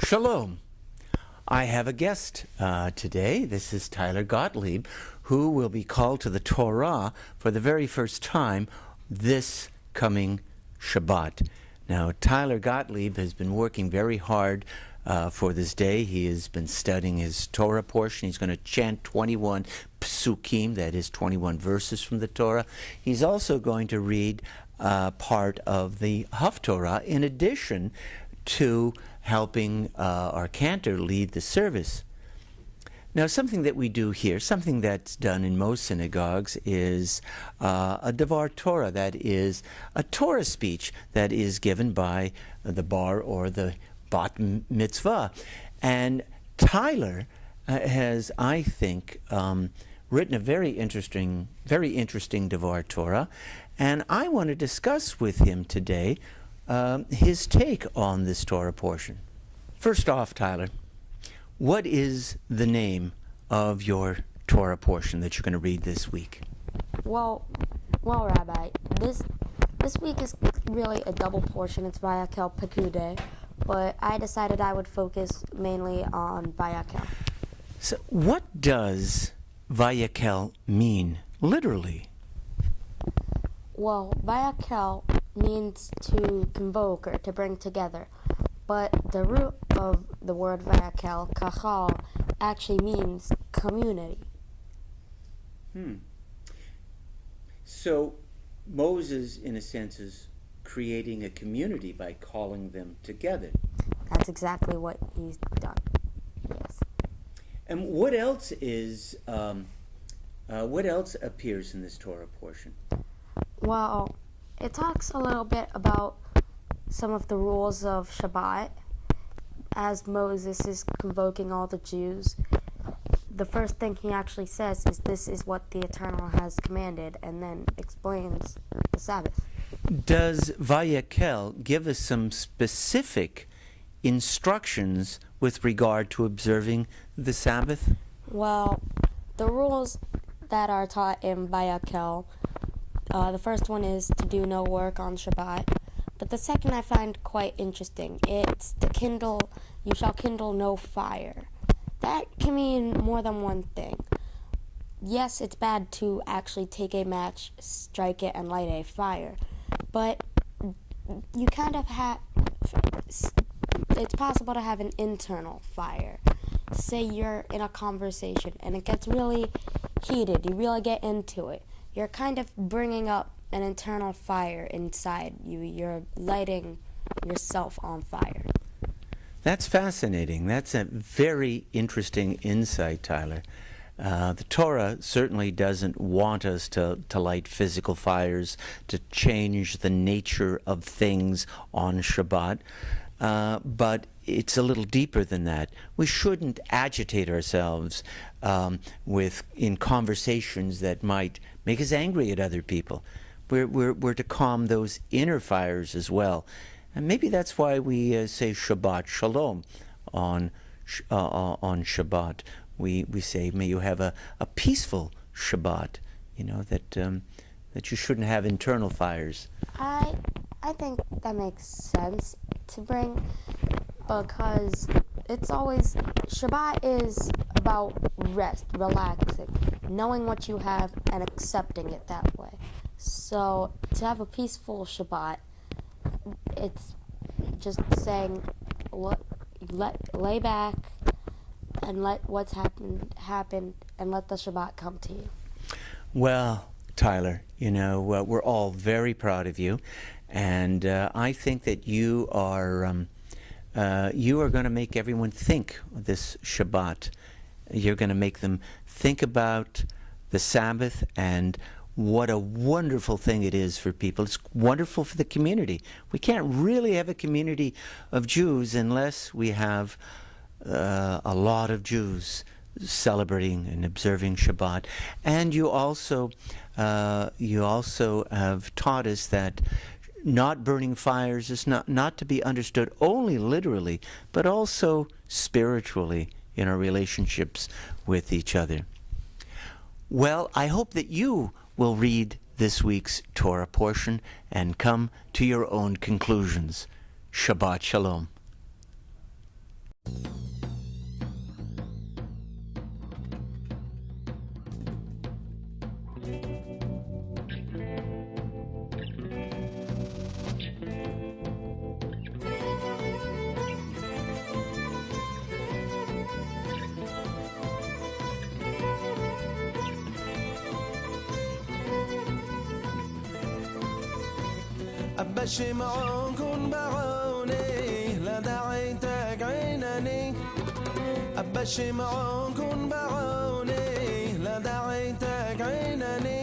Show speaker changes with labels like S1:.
S1: Shalom. I have a guest today. This is Tyler Gottlieb, who will be called to the Torah for the very first time this coming Shabbat. Now, Tyler Gottlieb has been working very hard for this day. He has been studying his Torah portion. He's going to chant 21 psukim, that is 21 verses from the Torah. He's also going to read part of the Haftorah in addition to helping our cantor lead the service. Now, something that we do here, something that's done in most synagogues, is a Devar Torah, that is a Torah speech that is given by the bar or the bat mitzvah. And Tyler has, I think, written a very interesting Devar Torah, and I want to discuss with him today his take on this Torah portion. First off, Tyler, what is the name of your Torah portion that you're going to read this week?
S2: Well, Rabbi, this week is really a double portion. It's Vayak'heil P'kudei, but I decided I would focus mainly on Vayak'heil.
S1: So what does Vayak'heil mean, literally?
S2: Well, Vayak'heil means to convoke or to bring together, but the root of the word Vayak'heil, kachal, actually means community.
S1: So Moses, in a sense, is creating a community by calling them together.
S2: That's exactly what he's done. Yes.
S1: And what else is what else appears in this Torah portion?
S2: Well, it talks a little bit about some of the rules of Shabbat. As Moses is convoking all the Jews, the first thing he actually says is, "This is what the Eternal has commanded," and then explains the Sabbath.
S1: Does Vayak'heil give us some specific instructions with regard to observing the Sabbath?
S2: Well, the rules that are taught in Vayak'heil, the first one is to do no work on Shabbat. But the second I find quite interesting. It's you shall kindle no fire. That can mean more than one thing. Yes, it's bad to actually take a match, strike it, and light a fire. But you kind of it's possible to have an internal fire. Say you're in a conversation and it gets really heated. You really get into it. You're kind of bringing up an internal fire inside you. You're lighting yourself on fire.
S1: That's fascinating. That's a very interesting insight, Tyler. The Torah certainly doesn't want us to light physical fires, to change the nature of things on Shabbat, but it's a little deeper than that. We shouldn't agitate ourselves in conversations that might make us angry at other people. We're to calm those inner fires as well. And maybe that's why we say Shabbat Shalom on Shabbat. We say, may you have a peaceful Shabbat, that you shouldn't have internal fires.
S2: I think that makes sense to bring, because it's always, Shabbat is about rest, relaxing, knowing what you have and accepting it that way. So to have a peaceful Shabbat, it's just saying, lay back and let what's happened happen, and let the Shabbat come to you.
S1: Well, Tyler, we're all very proud of you, and I think that you are going to make everyone think this Shabbat. You're going to make them think about the Sabbath and what a wonderful thing it is for people. It's wonderful for the community. We can't really have a community of Jews unless we have a lot of Jews celebrating and observing Shabbat. And you also have taught us that not burning fires is not to be understood only literally, but also spiritually in our relationships with each other. Well, I hope that you will read this week's Torah portion and come to your own conclusions. Shabbat Shalom.
S3: أبا شمعون كن بعوني لا دعيتك عينني أبا شمعون كن بعوني لا دعيتك عينني